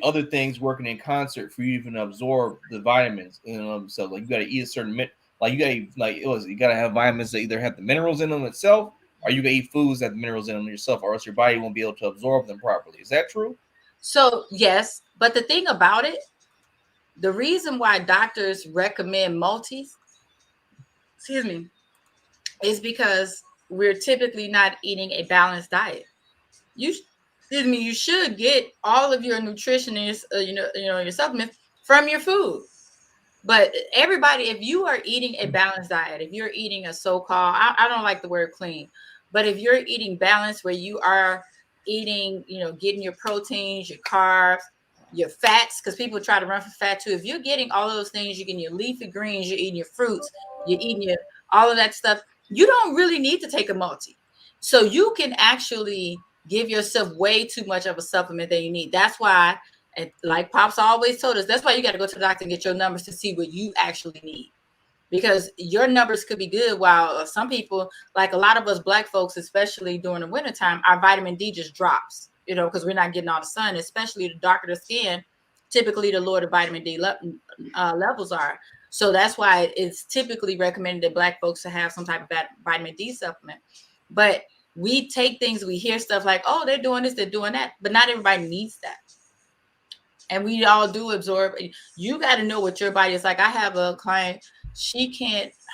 other things working in concert for you to even absorb the vitamins in themselves. Like you got to eat a certain you got to have vitamins that either have the minerals in them itself, or you got to eat foods that have the minerals in them yourself, or else your body won't be able to absorb them properly. Is that true? So yes, but the thing about it, the reason why doctors recommend multis, is because we're typically not eating a balanced diet. You should get all of your nutrition and your supplements from your food. But everybody, if you are eating a balanced diet, if you're eating a so-called, I don't like the word clean, but if you're eating balanced, where you are eating, getting your proteins, your carbs, your fats, because people try to run for fat too. If you're getting all of those things, you're getting your leafy greens, you're eating your fruits, you're eating all of that stuff. You don't really need to take a multi. So you can actually give yourself way too much of a supplement than you need. That's why, and like Pops always told us, that's why you got to go to the doctor and get your numbers to see what you actually need. Because your numbers could be good while some people, like a lot of us Black folks, especially during the wintertime, our vitamin D just drops, because we're not getting all the sun, especially the darker the skin, typically the lower the vitamin D levels are. So that's why it's typically recommended that Black folks to have some type of vitamin D supplement. But we take things, we hear stuff like, oh, they're doing this, they're doing that, but not everybody needs that. And we all do absorb. You got to know what your body is like. I have a client,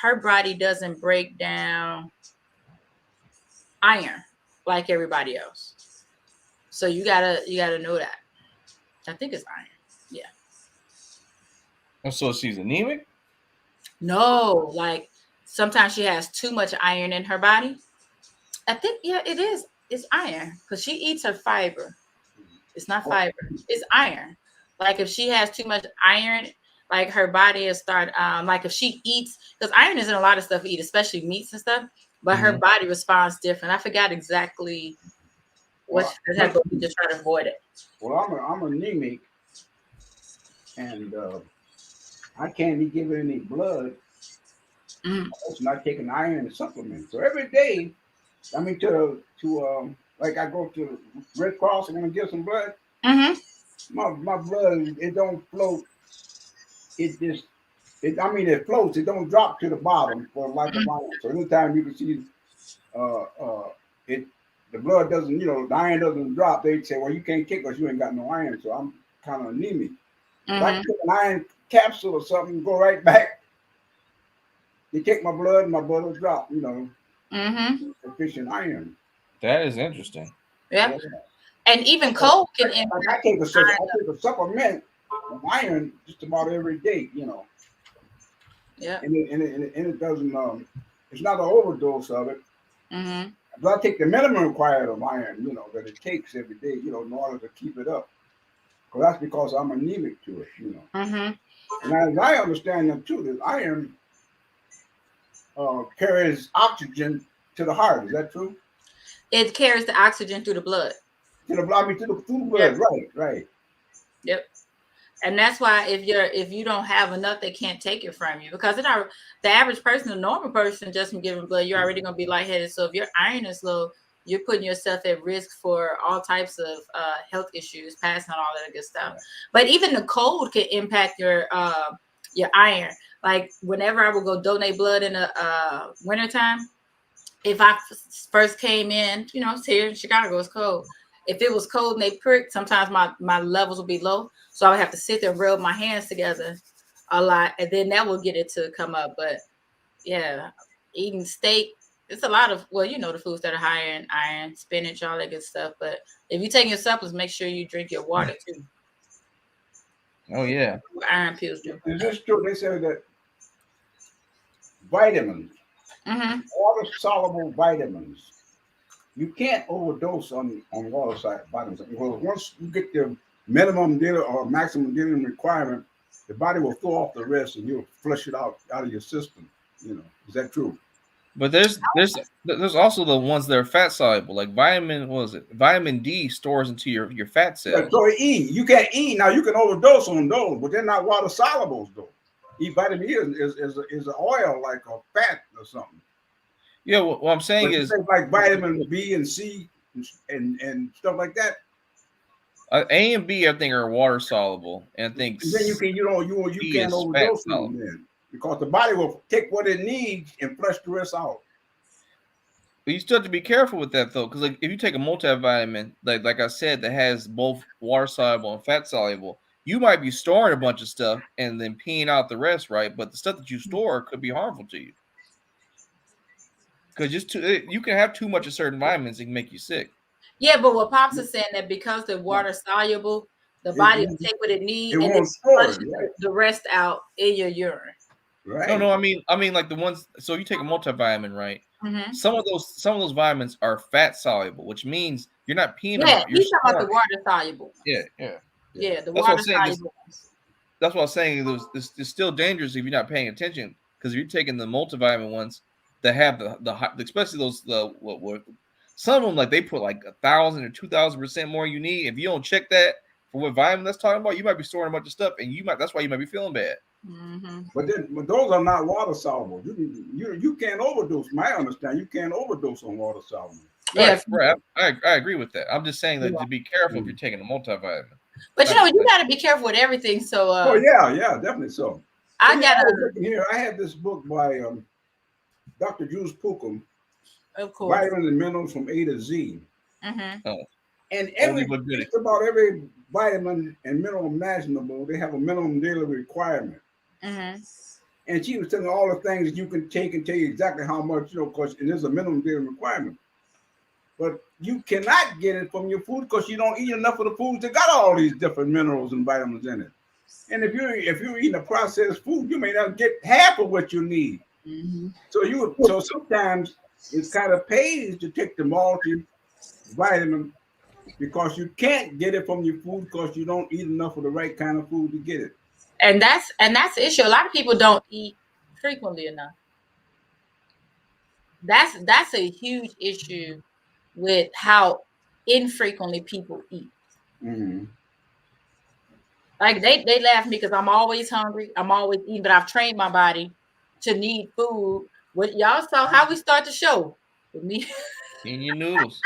her body doesn't break down iron like everybody else. So you gotta know that. I think it's iron. Yeah. And so she's anemic? No, like sometimes she has too much iron in her body. I think, yeah, it is. It's iron because she eats her fiber. It's not fiber. It's iron. Like if she has too much iron, like her body is like if she eats, because iron is in a lot of stuff we eat, especially meats and stuff, but her body responds different. I forgot exactly what but we just try to avoid it. Well, I'm anemic, and I can't be given any blood. It's not taking iron supplements. So every day, I mean, like I go to Red Cross, I'm gonna give some blood. My blood, it don't float. It just, it floats. It don't drop to the bottom for lack of iron. So anytime you can see, the blood doesn't, the iron doesn't drop. They say, well, you can't kick us. You ain't got no iron. So I'm kind of anemic. If I take an iron capsule or something, go right back. You take my blood, and my blood will drop. Sufficient iron. That is interesting. Yeah. And even cold can impact. I take a supplement of iron just about every day, Yeah. And it doesn't. It's not an overdose of it. But I take the minimum required of iron, that it takes every day, in order to keep it up. That's because I'm anemic to it, And as I understand that too, that iron carries oxygen to the heart. Is that true? It carries the oxygen through the blood. Through the blood, right. Yep. And that's why if you don't have enough, they can't take it from you, because the average person, a normal person, just from giving blood, you're already gonna be lightheaded. So if your iron is low, you're putting yourself at risk for all types of health issues, passing on all that good stuff. Right. But even the cold can impact your iron. Like whenever I would go donate blood in the wintertime, if I first came in, it's here in Chicago, it's cold. If it was cold and they pricked, sometimes my levels would be low. So I would have to sit there and rub my hands together a lot, and then that will get it to come up. But yeah, eating steak, it's a lot of, the foods that are higher in iron, spinach, all that good stuff. But if you're taking your supplements, make sure you drink your water too. Oh yeah. Iron pills do. Is this true? They say that vitamins, water-soluble vitamins, you can't overdose on water vitamins. Well, once you get the minimum or maximum daily requirement, the body will throw off the rest and you'll flush it out of your system. Is that true? But there's also the ones that are fat soluble, like vitamin D stores into your fat cells. Yeah, so you can't eat. Now you can overdose on those, but they're not water solubles though. Vitamin E is an oil, like a fat or something. Yeah, what I'm saying is like vitamin B and C and stuff like that. A and B, I think, are water soluble, and I think then you can't overdose them then, because the body will take what it needs and flush the rest out. But you still have to be careful with that though, because like if you take a multivitamin, like I said, that has both water soluble and fat soluble, you might be storing a bunch of stuff and then peeing out the rest, right? But the stuff that you store could be harmful to you. Because you can have too much of certain vitamins, it can make you sick. Yeah, but what Pops is saying, that because they're water soluble, the body will take what it needs and then flush the rest out in your urine. Right. No, I mean like the ones. So you take a multivitamin, right? Some of those vitamins are fat soluble, which means you're not peeing them out. You're talking about the water soluble. Yeah. The water soluble. That's what I was saying. It's still dangerous if you're not paying attention, because if you're taking the multivitamin ones, that have especially those what some of them like they put like 1,000 or 2,000% more you need. If you don't check that for what vitamin that's talking about, you might be storing a bunch of stuff, and that's why you might be feeling bad. Mm-hmm. But those are not water soluble. You can't overdose. My understanding, you can't overdose on water soluble. Yeah, right. I agree with that. I'm just saying that to be careful if you're taking a multivitamin. but you know you got to be careful with everything. So, oh yeah, definitely so. I was looking here. I had this book by Dr. Jules Pookum, of course, Vitamins and Minerals from A to Z. Mm-hmm. Oh. And just about every vitamin and mineral imaginable, they have a minimum daily requirement. Mm-hmm. And she was telling all the things you can take and tell you exactly how much, because it is a minimum daily requirement. But you cannot get it from your food because you don't eat enough of the foods that got all these different minerals and vitamins in it. And if you're eating a processed food, you may not get half of what you need. Mm-hmm. So sometimes it kind of pays to take the multivitamin because you can't get it from your food because you don't eat enough of the right kind of food to get it. And that's the issue. A lot of people don't eat frequently enough. That's a huge issue with how infrequently people eat. Mm-hmm. Like they laugh at me because I'm always hungry. I'm always eating, but I've trained my body to need food. What y'all saw how we start the show with me in your noodles.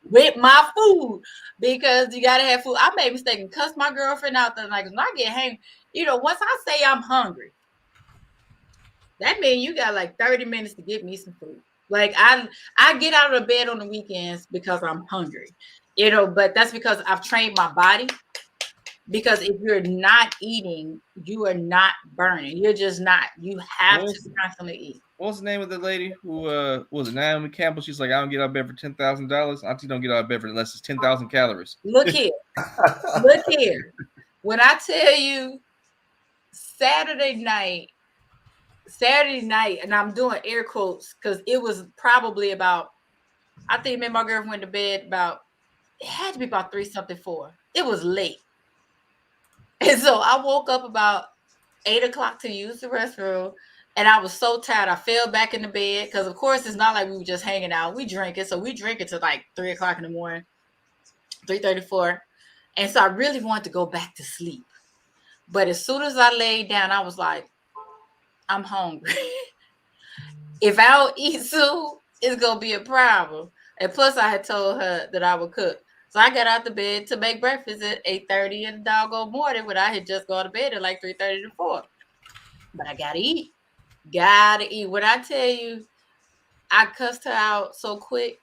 with my food, because you gotta have food. I made a mistake and cussed my girlfriend out there. Like when I get hungry, once I say I'm hungry, that means you got like 30 minutes to get me some food. Like I get out of the bed on the weekends because I'm hungry, but that's because I've trained my body. Because if you're not eating, you are not burning. You're just not. You have to constantly eat. What's the name of the lady who was it, Naomi Campbell? She's like, I don't get out of bed for $10,000. Auntie don't get out of bed for unless it's 10,000 calories. Look here. Look here. When I tell you Saturday night, and I'm doing air quotes because it was probably about, I think me and my girlfriend went to bed it had to be about 3-something, 4. It was late. And so I woke up about 8 o'clock to use the restroom. And I was so tired. I fell back in the bed because, of course, it's not like we were just hanging out. We drink it. So we drink it till like 3 o'clock in the morning, 3:34. And so I really wanted to go back to sleep. But as soon as I laid down, I was like, I'm hungry. If I don't eat soon, it's going to be a problem. And plus, I had told her that I would cook. So I got out the bed to make breakfast at 8:30 in the doggone morning when I had just gone to bed at like 3:30 to 4. But I got to eat. Gotta eat. When I tell you, I cussed her out so quick.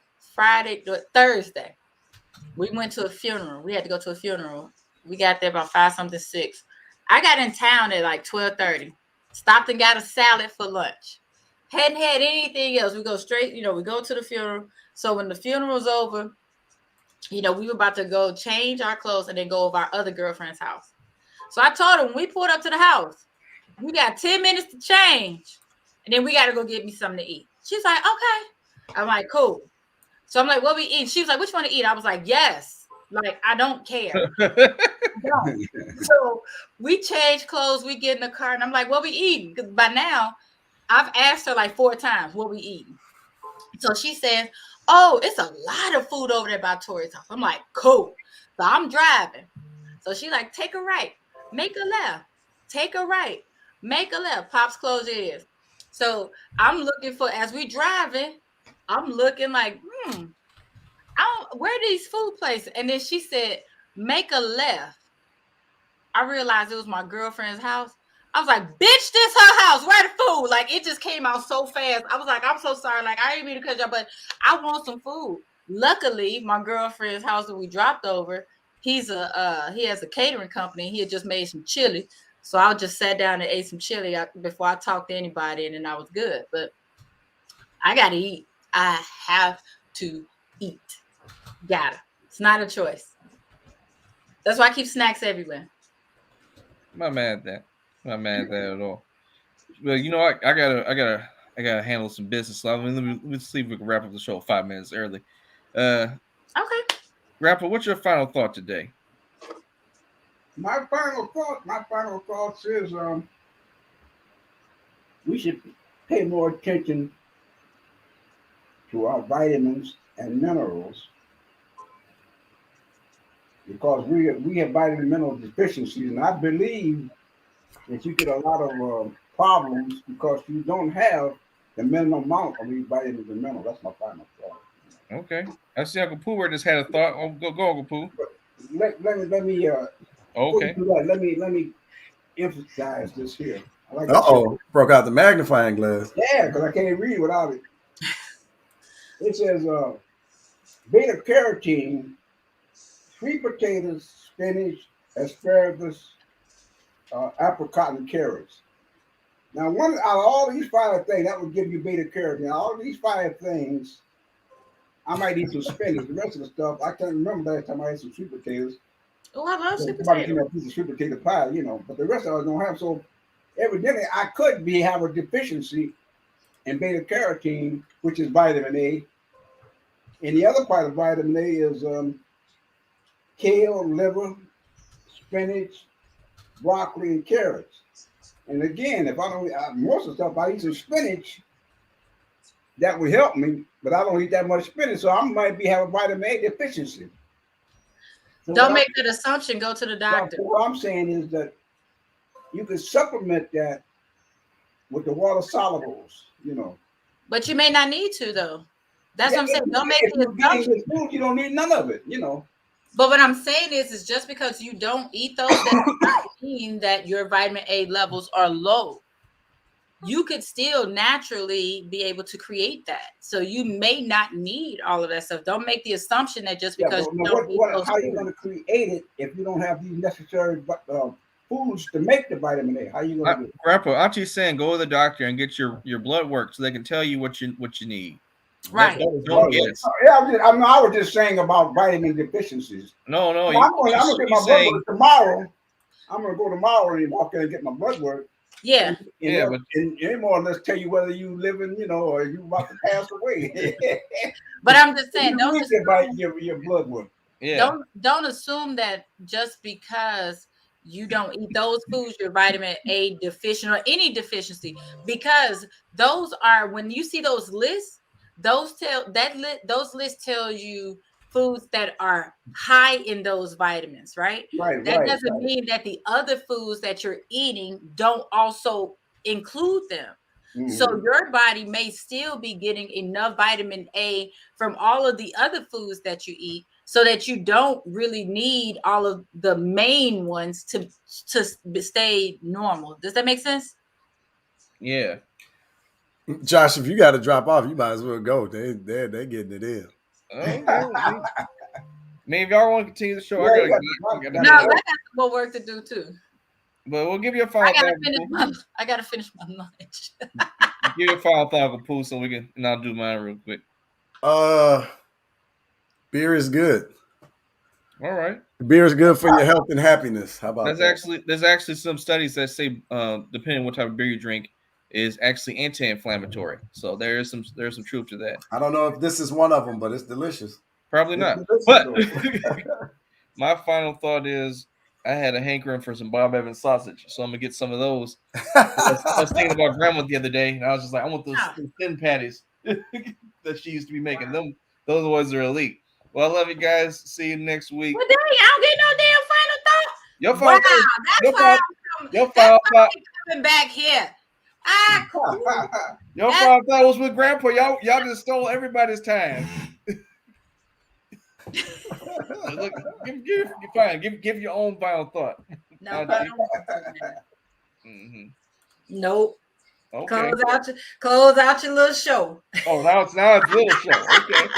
Thursday, we went to a funeral. We had to go to a funeral. We got there about 5-something, 6. I got in town at like 12:30. Stopped and got a salad for lunch. Hadn't had anything else. We go straight, we go to the funeral. So when the funeral was over, we were about to go change our clothes and then go over our other girlfriend's house. So I told her when we pulled up to the house, we got 10 minutes to change, and then we got to go get me something to eat. She's like, okay. I'm like, cool. So I'm like, what we eat? She was like, what you want to eat? I was like, yes. Like, I don't care. So we change clothes. We get in the car, and I'm like, what we eating? Because by now, I've asked her like 4 times, what we eating? So she says, oh, it's a lot of food over there by Tori's house. I'm like, cool. So I'm driving. So she like, take a right, make a left, take a right, make a left. Pops, close your ears. So I'm looking for, as we driving, I'm looking like, where are these food places? And then she said, make a left. I realized it was my girlfriend's house. I was like, bitch, this her house. Where the food? Like, it just came out so fast. I was like, I'm so sorry. Like, I didn't mean to cut you off, but I want some food. Luckily, my girlfriend's house that we dropped over, he has a catering company. He had just made some chili. So I just sat down and ate some chili before I talked to anybody, and then I was good. But I got to eat. I have to eat. Gotta. It's not a choice. That's why I keep snacks everywhere. I'm not mad at that. I'm not mad at that at all. Well, I gotta handle some business. So let's see if we can wrap up the show 5 minutes early. Okay. Rapper, what's your final thought today? My final thought is we should pay more attention to our vitamins and minerals because we have vitamin and mineral deficiencies, and I believe that you get a lot of problems because you don't have the minimum amount of these vitamins and minerals. That's my final thought. Okay. I see Uncle Pooh just had a thought. Oh, go, Uncle Pooh. Let me before you Okay. do that, let me emphasize this here. I like to say, Broke out the magnifying glass. yeah, because I can't read without it. It says beta carotene, sweet potatoes, spinach, asparagus, apricot, and carrots. Now, one out of all these five things, that would give you beta carotene. All these five things, I might eat some spinach. The rest of the stuff, I can't remember last time I had some sweet potatoes. Oh, I love sweet Somebody give potato. me a piece of sweet potato pie, but the rest of us don't have. So evidently, I could have a deficiency in beta carotene, which is vitamin A. And the other part of vitamin A is kale, liver, spinach, broccoli, and carrots. And again, if I don't, most of the stuff I eat some spinach, that would help me, but I don't eat that much spinach, so I might be having vitamin A deficiency. So Don't make that assumption. Go to the doctor. what I'm saying is that you can supplement that with the water solubles. But you may not need to, though. That's what I'm saying. Don't make if the you're getting assumption. this food, you don't need none of it. But what I'm saying is just because you don't eat those, that does not mean that your vitamin A levels are low. You could still naturally be able to create that. So you may not need all of that stuff. Don't make the assumption that just because you don't eat those how are you going to create it if you don't have these necessary foods to make the vitamin A? How are you going to do it? Grandpa, Auntie's saying go to the doctor and get your blood work so they can tell you what you need. Right. Don't guess. Yeah, I was just saying about vitamin deficiencies. No. I'm going to get my blood work tomorrow. I'm going to go tomorrow and walk in and get my blood work. Yeah. And more or less tell you whether you living, or you about to pass away. But I'm just saying, don't your blood work. Yeah. Don't assume that just because you don't eat those foods, you're vitamin A deficient or any deficiency, because those are, when you see those lists, those lists tell you foods that are high in those vitamins, right? That doesn't mean that the other foods that you're eating don't also include them. Mm-hmm. So your body may still be getting enough vitamin A from all of the other foods that you eat, so that you don't really need all of the main ones to stay normal. Does that make sense? Yeah. Josh, if you got to drop off, you might as well go. They're getting it in. Okay. Maybe if y'all want to continue the show, I got some more work to do too. But we'll give you a final thought. I gotta finish my lunch. Give you a final thought, Pooh, so we can, and I'll do mine real quick. Beer is good. All right. Beer is good for your health and happiness. How about that? There's actually some studies that say, depending on what type of beer you drink, is actually anti-inflammatory. So there's some truth to that. I don't know if this is one of them, but it's delicious. Probably not. But my final thought is, I had a hankering for some Bob Evans sausage, so I'm gonna get some of those. I was thinking about Grandma the other day, and I was just like, I want those thin patties that she used to be making. Those ones are elite. Well, I love you guys. See you next week. Well, dang, I don't get no damn final thought. Your final thought coming back here. Your final thought was with Grandpa. Y'all just stole everybody's time. Look, give your own final thought. No, Nope. Okay. Close out your little show. Oh, now it's little show. Okay.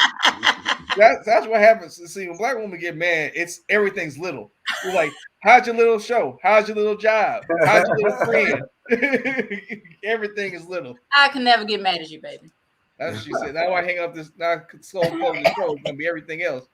That's what happens. See, when black women get mad, it's everything's little. We're like, how's your little show? How's your little job? How's your little friend? Everything is little. I can never get mad at you, baby. That's what she said. Now I hang up this. Now I close the show. It's gonna be everything else.